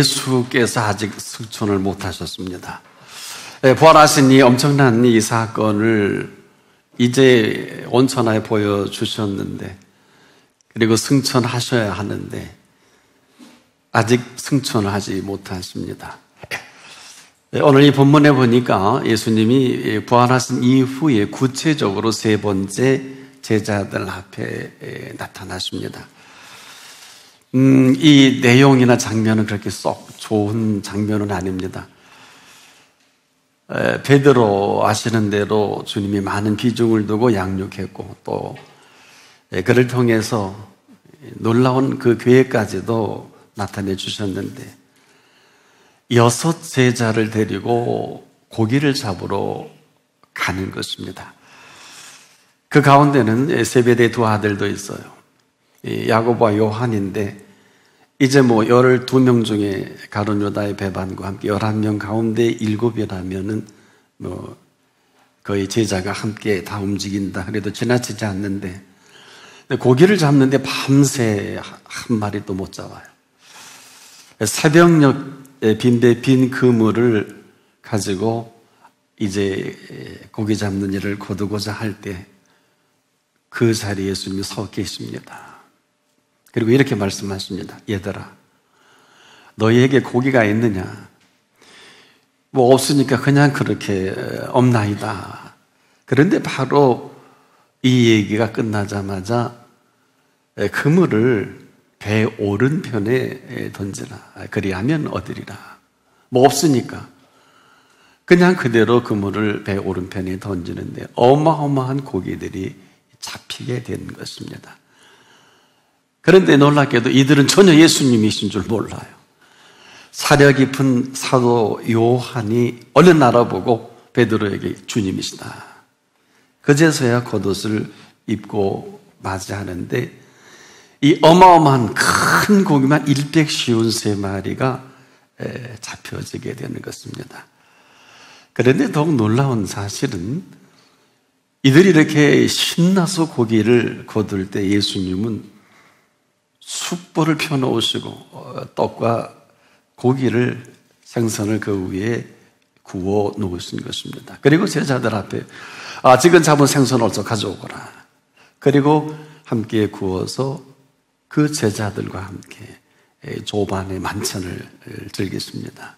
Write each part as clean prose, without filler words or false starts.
예수께서 아직 승천을 못하셨습니다. 부활하신 이 엄청난 이 사건을 이제 온천하에 보여주셨는데, 그리고 승천하셔야 하는데 아직 승천을 하지 못하십니다. 오늘 이 본문에 보니까 예수님이 부활하신 이후에 구체적으로 세 번째 제자들 앞에 나타나십니다. 이 내용이나 장면은 그렇게 썩 좋은 장면은 아닙니다. 베드로 아시는 대로 주님이 많은 비중을 두고 양육했고, 또 그를 통해서 놀라운 그 계획까지도 나타내 주셨는데, 6 제자를 데리고 고기를 잡으러 가는 것입니다. 그 가운데는 세베대의 2 아들도 있어요. 야고보와 요한인데, 이제 12명 중에 가룟 유다의 배반과 함께 11명 가운데 7이라면은 거의 제자가 함께 다 움직인다 그래도 지나치지 않는데, 고기를 잡는데 밤새 한 마리도 못 잡아요. 새벽녘에 빈 그물을 가지고 이제 고기 잡는 일을 거두고자 할 때 그 자리에 예수님이 서 계십니다. 그리고 이렇게 말씀하십니다. 얘들아, 너희에게 고기가 있느냐? 없으니까 그냥 그렇게 없나이다. 그런데 바로 이 얘기가 끝나자마자 그물을 배 오른편에 던지라. 그리하면 얻으리라. 없으니까 그냥 그대로 그물을 배 오른편에 던지는데 어마어마한 고기들이 잡히게 된 것입니다. 그런데 놀랍게도 이들은 전혀 예수님이신 줄 몰라요. 사려 깊은 사도 요한이 얼른 알아보고 베드로에게 주님이시다. 그제서야 겉옷을 입고 맞이하는데, 이 어마어마한 큰 고기만 153마리가 잡혀지게 되는 것입니다. 그런데 더욱 놀라운 사실은 이들이 이렇게 신나서 고기를 거둘 때 예수님은 숯불을 펴놓으시고 떡과 고기를, 생선을 그 위에 구워 놓으신 것입니다. 그리고 제자들 앞에 지금 잡은 생선 어서 가져오거라. 그리고 함께 구워서 그 제자들과 함께 조반의 만찬을 즐겼습니다.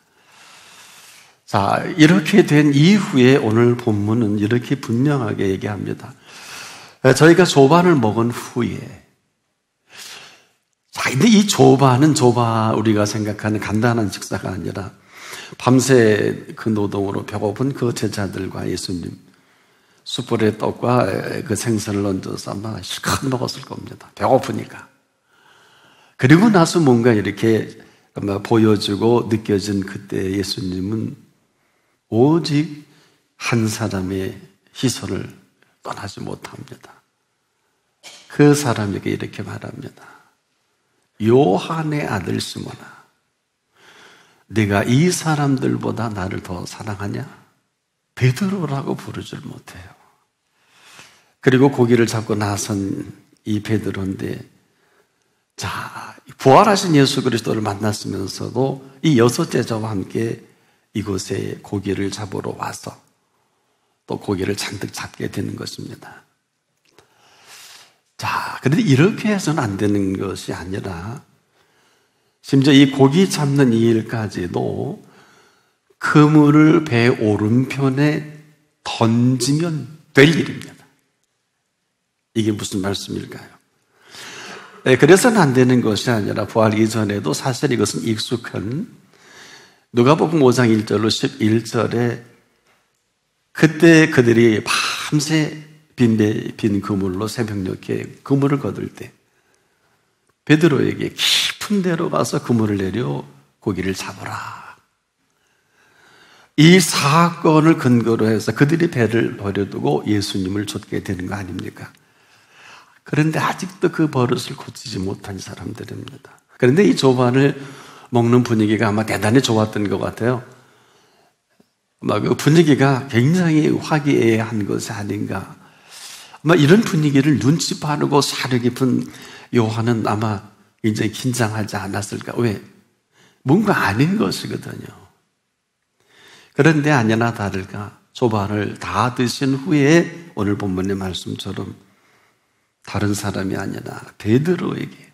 자, 이렇게 된 이후에 오늘 본문은 이렇게 분명하게 얘기합니다. 저희가 조반을 먹은 후에, 자, 근데 이 조반은 우리가 생각하는 간단한 식사가 아니라 밤새 그 노동으로 배고픈 그 제자들과 예수님, 숯불에 떡과 그 생선을 얹어서 아마 실컷 먹었을 겁니다. 배고프니까. 그리고 나서 뭔가 이렇게 보여주고 느껴진 그때 예수님은 오직 한 사람의 시선을 떠나지 못합니다. 그 사람에게 이렇게 말합니다. 요한의 아들 시몬아, 네가 이 사람들보다 나를 더 사랑하냐? 베드로라고 부르질 못해요. 그리고 고기를 잡고 나선 이 베드로인데, 자, 부활하신 예수 그리스도를 만났으면서도 이 6 제자와 함께 이곳에 고기를 잡으러 와서 또 고기를 잔뜩 잡게 되는 것입니다. 자, 그런데 이렇게 해서는 안 되는 것이 아니라, 심지어 이 고기 잡는 이 일까지도 그물을 배 오른편에 던지면 될 일입니다. 이게 무슨 말씀일까요? 그래서는 안 되는 것이 아니라 부활 이전에도 사실 이것은 익숙한 누가복음 5장 1절로 11절에 그때 그들이 밤새 빈 그물로 새벽녘에 그물을 거둘 때 베드로에게 깊은 데로 가서 그물을 내려 고기를 잡으라. 이 사건을 근거로 해서 그들이 배를 버려두고 예수님을 좇게 되는 거 아닙니까? 그런데 아직도 그 버릇을 고치지 못한 사람들입니다. 그런데 이 조반을 먹는 분위기가 아마 대단히 좋았던 것 같아요. 아마 그 분위기가 굉장히 화기애애한 것이 아닌가. 아마 이런 분위기를 눈치 빠르고 사려 깊은 요한은 아마 굉장히 긴장하지 않았을까. 왜? 뭔가 아닌 것이거든요. 그런데 아니나 다를까 조반을 다 드신 후에 오늘 본문의 말씀처럼 다른 사람이 아니라 베드로에게,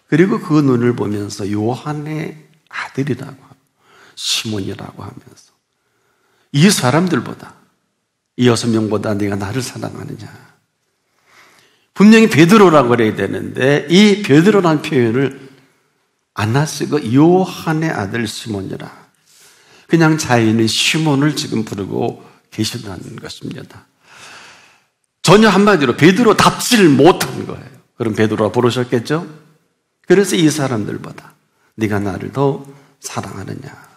그리고 그 눈을 보면서 요한의 아들이라고 하고 시몬이라고 하면서 이 사람들보다, 이 6명보다 네가 나를 사랑하느냐. 분명히 베드로라고 그래야 되는데 이 베드로라는 표현을 안 하시고 요한의 아들 시몬이라, 그냥 자인의 시몬을 지금 부르고 계신다는 것입니다. 전혀 한마디로 베드로답지를 못한 거예요. 그럼 베드로가 부르셨겠죠? 그래서 이 사람들보다 네가 나를 더 사랑하느냐.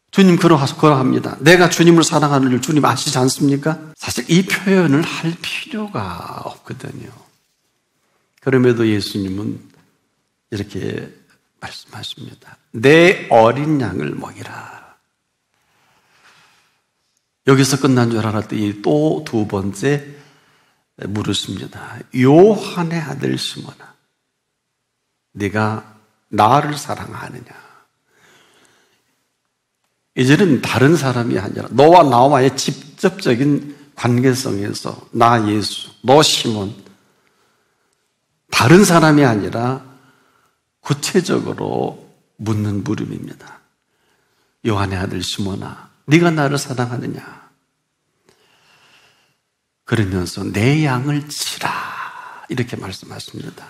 주님 그러합니다. 내가 주님을 사랑하는 줄 주님 아시지 않습니까? 사실 이 표현을 할 필요가 없거든요. 그럼에도 예수님은 이렇게 말씀하십니다. 내 어린 양을 먹이라. 여기서 끝난 줄 알았더니 또 두 번째 물으십니다. 요한의 아들 시몬아, 네가 나를 사랑하느냐. 이제는 다른 사람이 아니라 너와 나와의 직접적인 관계성에서 나 예수, 너 시몬, 다른 사람이 아니라 구체적으로 묻는 물음입니다. 요한의 아들 시몬아, 네가 나를 사랑하느냐? 그러면서 내 양을 치라, 이렇게 말씀하십니다.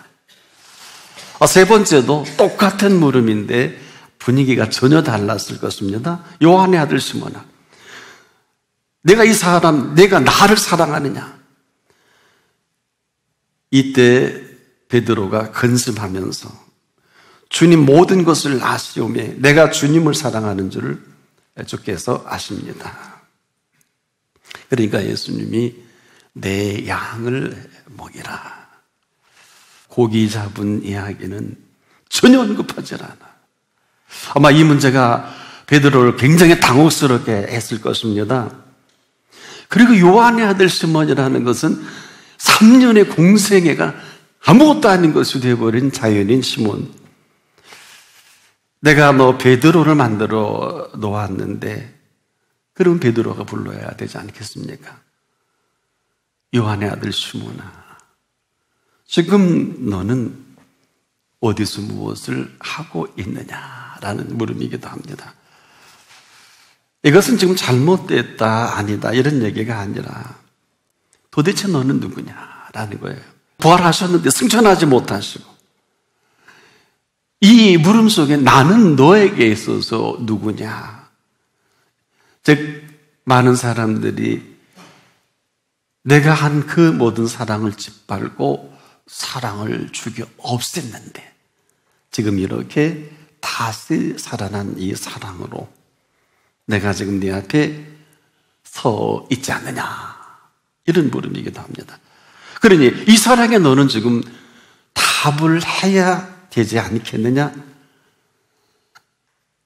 세 번째도 똑같은 물음인데 분위기가 전혀 달랐을 것입니다. 요한의 아들 시몬아, 내가 나를 사랑하느냐? 이때 베드로가 근심하면서 주님 모든 것을 아시오매 내가 주님을 사랑하는 줄을 주께서 아십니다. 그러니까 예수님이 내 양을 먹이라. 고기 잡은 이야기는 전혀 언급하지 않아. 아마 이 문제가 베드로를 굉장히 당혹스럽게 했을 것입니다. 그리고 요한의 아들 시몬이라는 것은 3년의 공생애가 아무것도 아닌 것이 되어버린 자연인 시몬. 내가 너 베드로를 만들어 놓았는데 그럼 베드로가 불러야 되지 않겠습니까? 요한의 아들 시몬아, 지금 너는 어디서 무엇을 하고 있느냐라는 물음이기도 합니다. 이것은 지금 잘못됐다, 아니다 이런 얘기가 아니라 도대체 너는 누구냐라는 거예요. 부활하셨는데 승천하지 못하시고 이 물음 속에 나는 너에게 있어서 누구냐. 즉 많은 사람들이 내가 한 그 모든 사랑을 짓밟고 사랑을 죽여 없앴는데 지금 이렇게 다시 살아난 이 사랑으로 내가 지금 네 앞에 서 있지 않느냐, 이런 물음이기도 합니다. 그러니 이 사랑에 너는 지금 답을 해야 되지 않겠느냐?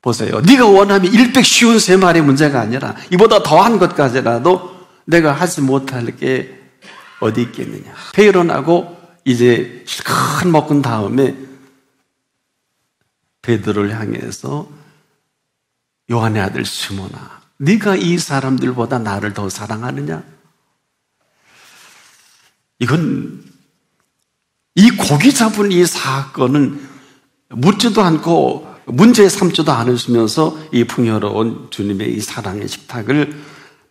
보세요. 네가 원하면 153마리의 문제가 아니라 이보다 더한 것까지라도 내가 하지 못할 게 어디 있겠느냐. 회의론하고 이제 실컷 먹은 다음에 베드로를 향해서 요한의 아들 시몬아, 네가 이 사람들보다 나를 더 사랑하느냐? 이건 이 고기 잡은 이 사건은 묻지도 않고 문제 삼지도 않으시면서 이 풍요로운 주님의 이 사랑의 식탁을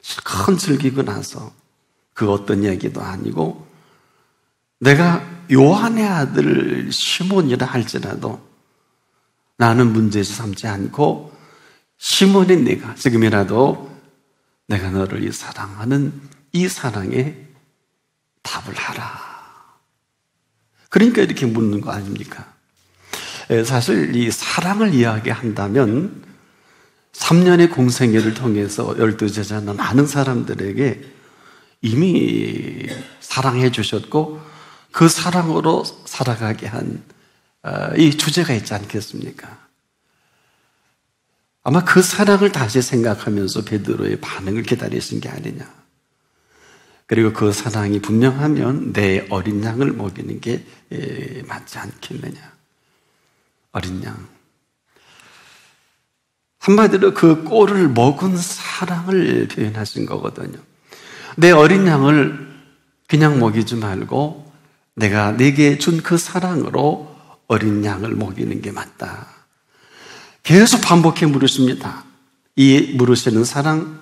실컷 즐기고 나서 그 어떤 얘기도 아니고 내가 요한의 아들 시몬이라 할지라도 나는 문제 삼지 않고 시몬인 네가 지금이라도 내가 너를 사랑하는 이 사랑에 답을 하라. 그러니까 이렇게 묻는 거 아닙니까? 사실 이 사랑을 이야기한다면 3년의 공생애를 통해서 12제자는 많은 사람들에게 이미 사랑해 주셨고 그 사랑으로 살아가게 한 이 주제가 있지 않겠습니까? 아마 그 사랑을 다시 생각하면서 베드로의 반응을 기다리신 게 아니냐. 그리고 그 사랑이 분명하면 내 어린 양을 먹이는 게 맞지 않겠느냐. 어린 양. 한마디로 그 꼴을 먹은 사랑을 표현하신 거거든요. 내 어린 양을 그냥 먹이지 말고 내가 내게 준 그 사랑으로 어린 양을 먹이는 게 맞다. 계속 반복해 물으십니다. 이 물으시는 사랑,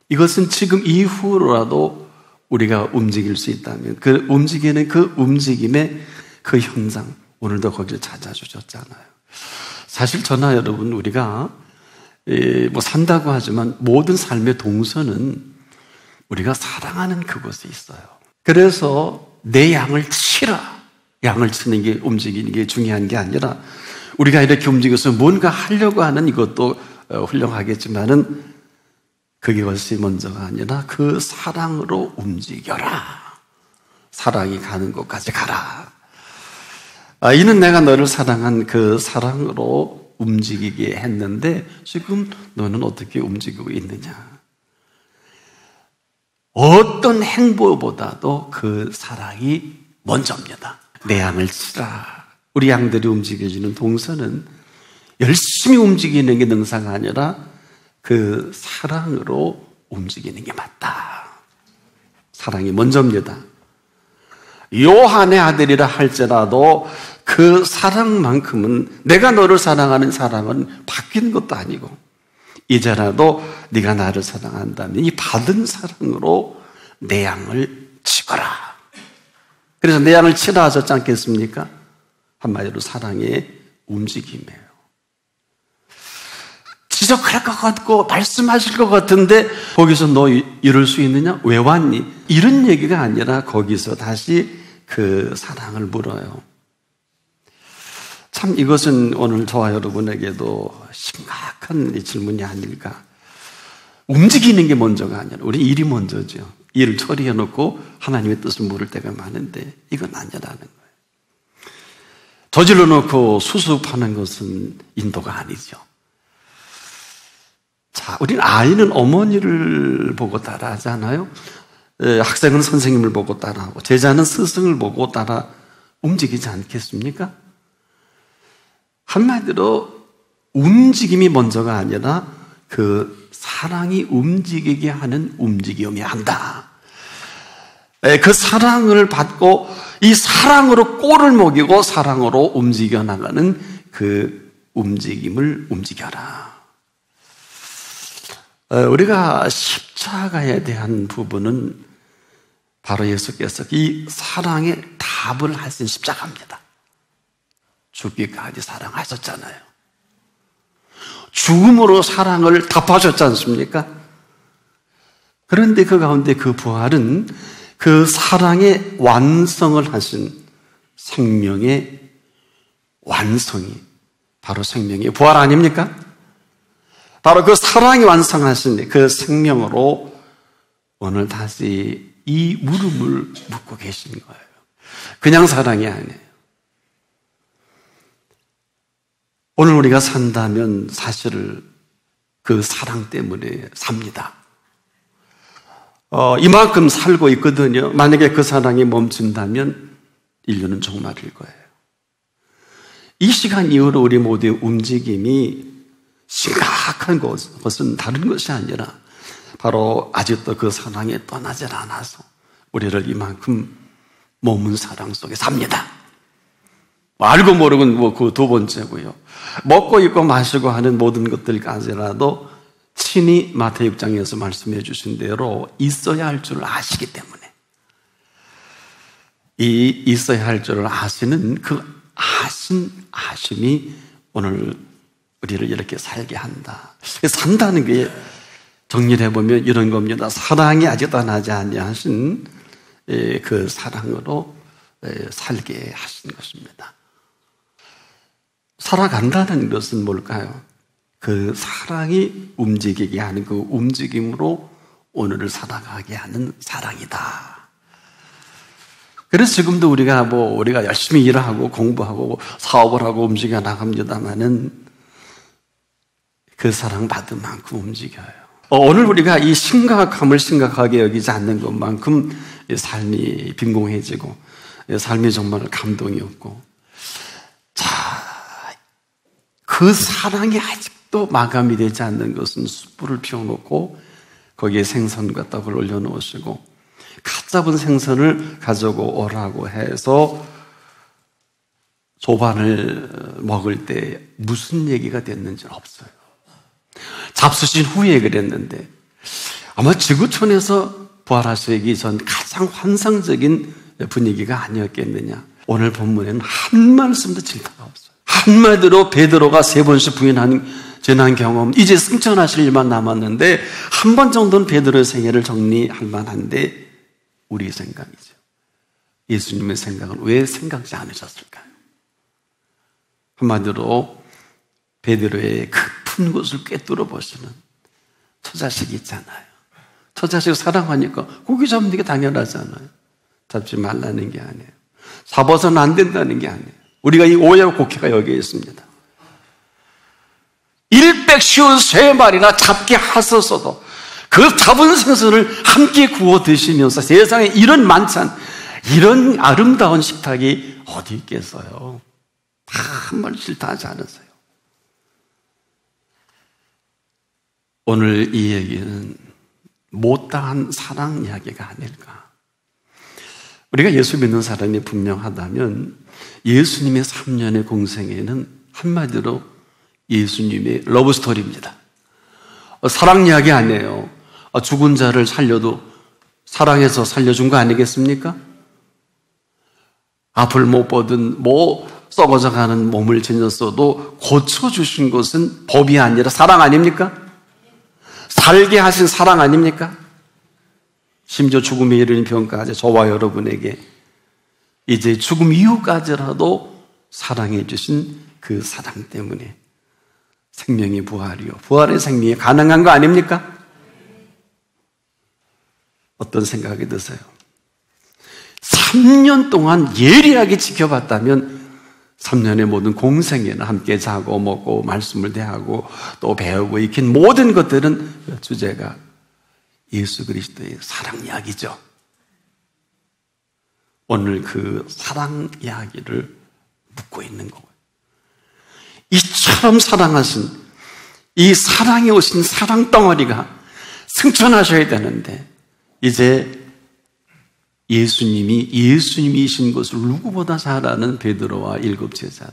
이것은 지금 이후로라도 우리가 움직일 수 있다면 그 움직이는 그 움직임의 그 현장, 오늘도 거기를 찾아주셨잖아요. 사실 저나 여러분, 우리가 뭐 산다고 하지만 모든 삶의 동선은 우리가 사랑하는 그곳에 있어요. 그래서 내 양을 치라. 양을 치는 게, 움직이는 게 중요한 게 아니라 우리가 이렇게 움직여서 뭔가 하려고 하는 이것도 훌륭하겠지만은 그것이 먼저가 아니라 그 사랑으로 움직여라. 사랑이 가는 곳까지 가라. 이는 내가 너를 사랑한 그 사랑으로 움직이게 했는데 지금 너는 어떻게 움직이고 있느냐. 어떤 행보보다도 그 사랑이 먼저입니다. 내 양을 치라. 우리 양들이 움직여지는 동선은 열심히 움직이는 게 능사가 아니라 그 사랑으로 움직이는 게 맞다. 사랑이 먼저입니다. 요한의 아들이라 할지라도 그 사랑만큼은, 내가 너를 사랑하는 사랑은 바뀌는 것도 아니고, 이제라도 네가 나를 사랑한다면 이 받은 사랑으로 내 양을 치거라. 그래서 내 양을 치라 하셨지 않겠습니까? 한마디로 사랑의 움직임이에요. 지적할 것 같고 말씀하실 것 같은데 거기서 너 이럴 수 있느냐? 왜 왔니? 이런 얘기가 아니라 거기서 다시 그 사랑을 물어요. 참 이것은 오늘 저와 여러분에게도 심각한 질문이 아닐까. 움직이는 게 먼저가 아니라 우리 일이 먼저죠. 일을 처리해 놓고 하나님의 뜻을 물을 때가 많은데 이건 아니라는 거예요. 저질러 놓고 수습하는 것은 인도가 아니죠. 자, 우리는 아이는 어머니를 보고 따라하잖아요. 학생은 선생님을 보고 따라하고 제자는 스승을 보고 따라 움직이지 않겠습니까? 한마디로 움직임이 먼저가 아니라 그 사랑이 움직이게 하는 움직임이어야 한다. 그 사랑을 받고 이 사랑으로 꼴을 먹이고 사랑으로 움직여 나가는 그 움직임을 움직여라. 우리가 십자가에 대한 부분은 바로 예수께서 이 사랑의 답을 하신 십자가입니다. 죽기까지 사랑하셨잖아요. 죽음으로 사랑을 답하셨지 않습니까? 그런데 그 가운데 그 부활은 그 사랑의 완성을 하신 생명의 완성이 바로 생명의 부활 아닙니까? 바로 그 사랑이 완성하신 그 생명으로 오늘 다시 이 물음을 묻고 계신 거예요. 그냥 사랑이 아니에요. 오늘 우리가 산다면 사실 그 사랑 때문에 삽니다. 이만큼 살고 있거든요. 만약에 그 사랑이 멈춘다면 인류는 종말일 거예요. 이 시간 이후로 우리 모두의 움직임이 심각한 것은 다른 것이 아니라 바로 아직도 그 사랑에 떠나질 않아서 우리를 이만큼 머문 사랑 속에 삽니다. 알고 모르고 그 두 번째고요. 먹고 입고 마시고 하는 모든 것들까지라도 친히 마태복음 6장에서 말씀해 주신 대로 있어야 할 줄 아시기 때문에 이 있어야 할 줄 아시는 그 아심이 오늘 우리를 이렇게 살게 한다. 산다는 게 정리를 해보면 이런 겁니다. 사랑이 아직 떠나지 아니하신 그 사랑으로 살게 하신 것입니다. 살아간다는 것은 뭘까요? 그 사랑이 움직이게 하는 그 움직임으로 오늘을 살아가게 하는 사랑이다. 그래서 지금도 우리가 열심히 일하고 공부하고 사업을 하고 움직여 나갑니다만은 그 사랑 받은 만큼 움직여요. 오늘 우리가 이 심각함을 심각하게 여기지 않는 것만큼 삶이 빈공해지고 삶이 정말 감동이 없고, 자, 그 사랑이 아직도 마감이 되지 않는 것은 숯불을 피워놓고 거기에 생선과 떡을 올려놓으시고 갓 잡은 생선을 가지고 오라고 해서 조반을 먹을 때 무슨 얘기가 됐는지는 없어요. 잡수신 후에 그랬는데 아마 지구촌에서 부활하시기 전 가장 환상적인 분위기가 아니었겠느냐. 오늘 본문에는 한 말씀도 질타가 없어요. 한마디로 베드로가 3번씩 부인한 지난 경험, 이제 승천하실 일만 남았는데 한 번 정도는 베드로의 생애를 정리할 만한데 우리의 생각이죠. 예수님의 생각은 왜 생각지 않으셨을까요? 한마디로 베드로의 깊은 곳을 꿰뚫어 보시는 처자식이 있잖아요. 처자식 사랑하니까 고기 잡는 게 당연하잖아요. 잡지 말라는 게 아니에요. 잡아서는 안 된다는 게 아니에요. 우리가 이 오해와 곡해가 여기에 있습니다. 153마리나 잡게 하셨어도 그 잡은 생선을 함께 구워 드시면서 세상에 이런 만찬, 이런 아름다운 식탁이 어디 있겠어요? 다 한 번 질타하지 않으세요. 오늘 이 얘기는 못다한 사랑 이야기가 아닐까. 우리가 예수 믿는 사람이 분명하다면 예수님의 3년의 공생애는 한마디로 예수님의 러브스토리입니다. 사랑 이야기 아니에요. 죽은 자를 살려도 사랑해서 살려준 거 아니겠습니까? 앞을 못 보든 썩어져 가는 몸을 지녔어도 고쳐주신 것은 법이 아니라 사랑 아닙니까? 살게 하신 사랑 아닙니까? 심지어 죽음에 이르는 병까지 저와 여러분에게 이제 죽음 이후까지라도 사랑해 주신 그 사랑 때문에 생명이 부활이요, 부활의 생명이 가능한 거 아닙니까? 어떤 생각이 드세요? 3년 동안 예리하게 지켜봤다면 3년의 모든 공생에는 함께 자고 먹고 말씀을 대하고 또 배우고 익힌 모든 것들은 주제가 예수 그리스도의 사랑 이야기죠. 오늘 그 사랑 이야기를 묻고 있는 거예요. 이처럼 사랑하신 이 사랑에 오신 사랑 덩어리가 승천하셔야 되는데 이제 예수님이신 것을 누구보다 잘 아는 베드로와 7 제자,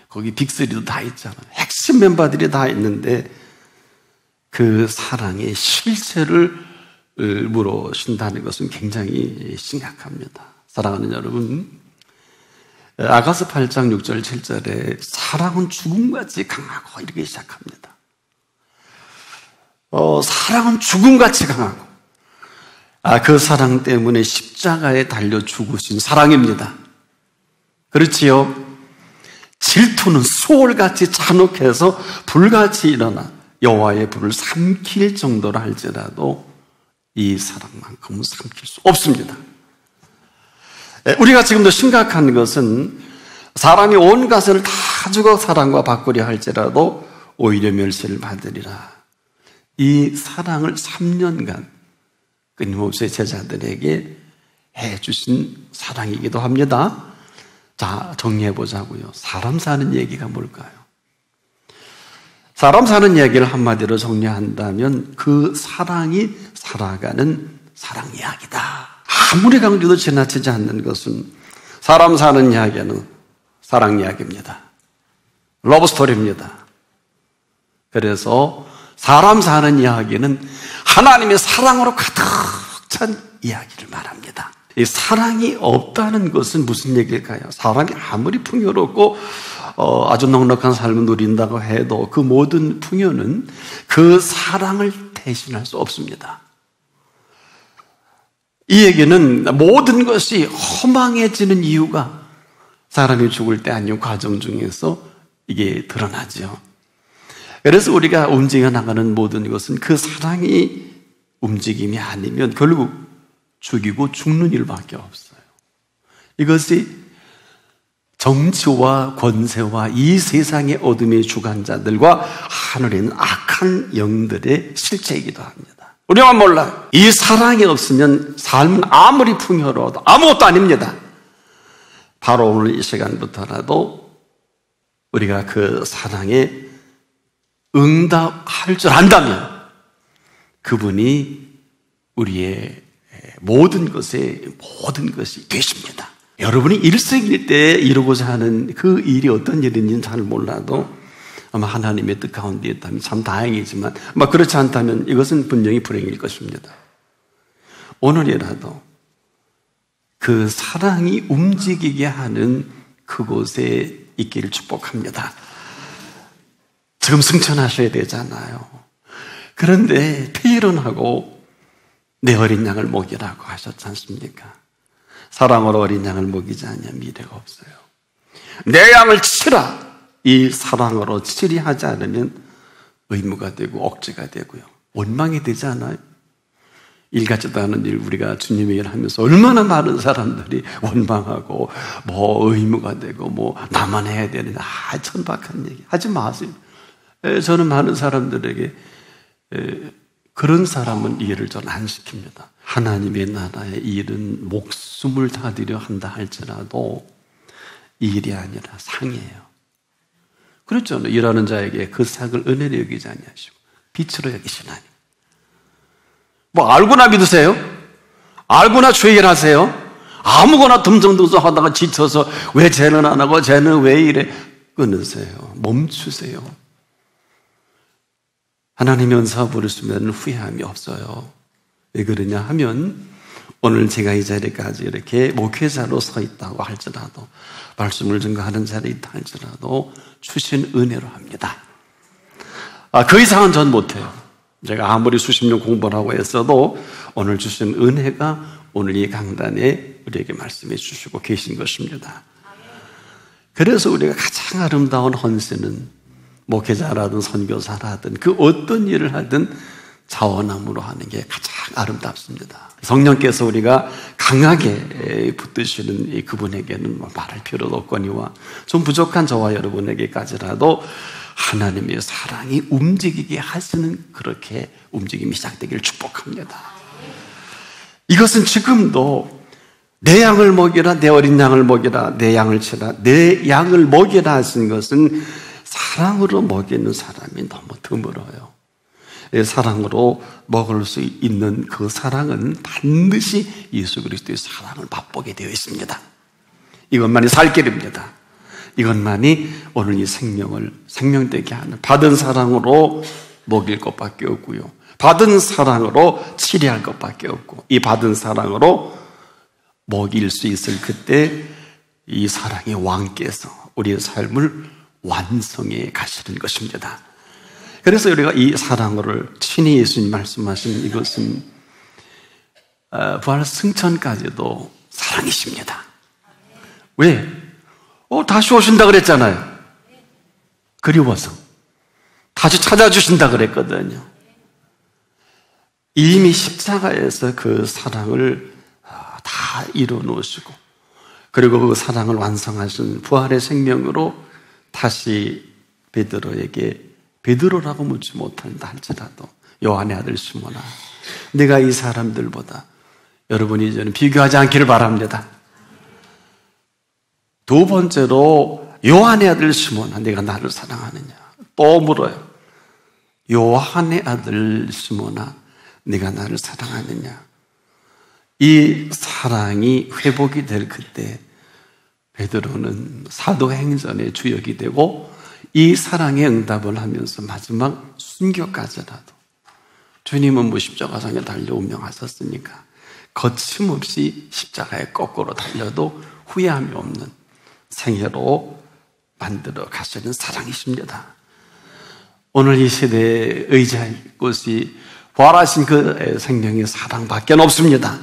거기 빅3도 다 있잖아요. 핵심 멤버들이 다 있는데 그 사랑의 실체를 물으신다는 것은 굉장히 심각합니다. 사랑하는 여러분, 아가서 8장 6절 7절에 사랑은 죽음같이 강하고 이렇게 시작합니다. 사랑은 죽음같이 강하고 그 사랑 때문에 십자가에 달려 죽으신 사랑입니다. 그렇지요? 질투는 소울같이 잔혹해서 불같이 일어나 여호와의 불을 삼킬 정도로 할지라도 이 사랑만큼은 삼킬 수 없습니다. 우리가 지금도 심각한 것은 사람이 온 가슴을 다 주고 사랑과 바꾸려 할지라도 오히려 멸시를 받으리라. 이 사랑을 3년간 끊임없이 제자들에게 해주신 사랑이기도 합니다. 자, 정리해보자고요. 사람 사는 얘기가 뭘까요? 사람 사는 얘기를 한마디로 정리한다면 그 사랑이 살아가는 사랑 이야기다. 아무리 강조도 지나치지 않는 것은 사람 사는 이야기는 사랑 이야기입니다. 러브스토리입니다. 그래서 사람 사는 이야기는 하나님의 사랑으로 가득 찬 이야기를 말합니다. 이 사랑이 없다는 것은 무슨 얘기일까요? 사람이 아무리 풍요롭고 아주 넉넉한 삶을 누린다고 해도 그 모든 풍요는 그 사랑을 대신할 수 없습니다. 이 얘기는 모든 것이 허망해지는 이유가 사람이 죽을 때 아니면 과정 중에서 이게 드러나죠. 그래서 우리가 움직여 나가는 모든 것은 그 사랑이 움직임이 아니면 결국 죽이고 죽는 일밖에 없어요. 이것이 정치와 권세와 이 세상의 어둠의 주관자들과 하늘에 있는 악한 영들의 실체이기도 합니다. 우리가 몰라요. 이 사랑이 없으면 삶은 아무리 풍요로워도 아무것도 아닙니다. 바로 오늘 이 시간부터라도 우리가 그 사랑에 응답할 줄 안다면 그분이 우리의 모든 것이 되십니다. 여러분이 일생일 때 이루고자 하는 그 일이 어떤 일인지는 잘 몰라도 아마 하나님의 뜻 가운데 있다면 참 다행이지만 그렇지 않다면 이것은 분명히 불행일 것입니다. 오늘이라도 그 사랑이 움직이게 하는 그곳에 있기를 축복합니다. 지금 승천하셔야 되잖아요. 그런데 폐일원하고 내 어린 양을 먹이라고 하셨지 않습니까? 사랑으로 어린 양을 먹이지 않으면 미래가 없어요. 내 양을 치라! 이 사랑으로 치리하지 않으면 의무가 되고 억지가 되고요. 원망이 되지 않아요? 일 같지도 않은 일 우리가 주님의 일을 하면서 얼마나 많은 사람들이 원망하고 의무가 되고 나만 해야 되느냐 천박한 얘기 하지 마세요. 저는 많은 사람들에게 그런 사람은 이해를 전 안 시킵니다. 하나님의 나라의 일은 목숨을 다 드려 한다 할지라도 일이 아니라 상이에요. 그렇죠. 일하는 자에게 그 삭을 은혜로 여기지 아니하시고 빛으로 여기시나니. 알고나 믿으세요? 알고나 죄일하세요? 아무거나 듬성듬성 하다가 지쳐서 왜 쟤는 안 하고 쟤는 왜 이래? 끊으세요. 멈추세요. 하나님의 은사 부르시면 후회함이 없어요. 왜 그러냐 하면 오늘 제가 이 자리까지 이렇게 목회자로 서 있다고 할지라도 말씀을 증거하는 자리에 있다 할지라도 주신 은혜로 합니다. 그 이상은 전 못해요. 제가 아무리 수십 년 공부를 하고 했어도 오늘 주신 은혜가 오늘 이 강단에 우리에게 말씀해 주시고 계신 것입니다. 그래서 우리가 가장 아름다운 헌세는 목회자라든 선교사라든 그 어떤 일을 하든 자원함으로 하는 게 가장 아름답습니다. 성령께서 우리가 강하게 붙드시는 그분에게는 말할 필요도 없거니와 좀 부족한 저와 여러분에게까지라도 하나님의 사랑이 움직이게 하시는 그렇게 움직임이 시작되기를 축복합니다. 이것은 지금도 내 양을 먹이라, 내 어린 양을 먹이라, 내 양을 치라, 내 양을 먹이라 하신 것은 사랑으로 먹이는 사람이 너무 드물어요. 사랑으로 먹을 수 있는 그 사랑은 반드시 예수 그리스도의 사랑을 맛보게 되어 있습니다. 이것만이 살 길입니다. 이것만이 오늘 이 생명을 생명되게 하는, 받은 사랑으로 먹일 것밖에 없고요, 받은 사랑으로 치료할 것밖에 없고, 이 받은 사랑으로 먹일 수 있을 그때 이 사랑의 왕께서 우리의 삶을 완성해 가시는 것입니다. 그래서 우리가 이 사랑을 친히 예수님 말씀하신 이것은 부활 승천까지도 사랑이십니다. 왜? 다시 오신다 그랬잖아요. 그리워서 다시 찾아주신다 그랬거든요. 이미 십자가에서 그 사랑을 다 이루어 놓으시고, 그리고 그 사랑을 완성하신 부활의 생명으로 다시 베드로에게, 베드로라고 묻지 못한다 할지라도 요한의 아들 시몬아, 내가 이 사람들보다 여러분이 저는 비교하지 않기를 바랍니다. 두 번째로 요한의 아들 시몬아, 내가 나를 사랑하느냐? 또 물어요. 요한의 아들 시몬아, 내가 나를 사랑하느냐? 이 사랑이 회복이 될 그때 베드로는 사도행전의 주역이 되고, 이 사랑의 응답을 하면서 마지막 순교까지라도, 주님은 십자가상에 달려 운명하셨으니까 거침없이 십자가에 거꾸로 달려도 후회함이 없는 생애로 만들어 가시는 사랑이십니다. 오늘 이 세대에 의지할 곳이 부활하신 그 생명의 사랑밖에 없습니다.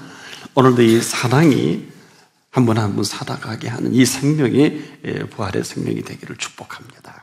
오늘도 이 사랑이 한 분 한 분 살아가게 하는 이 생명이 부활의 생명이 되기를 축복합니다.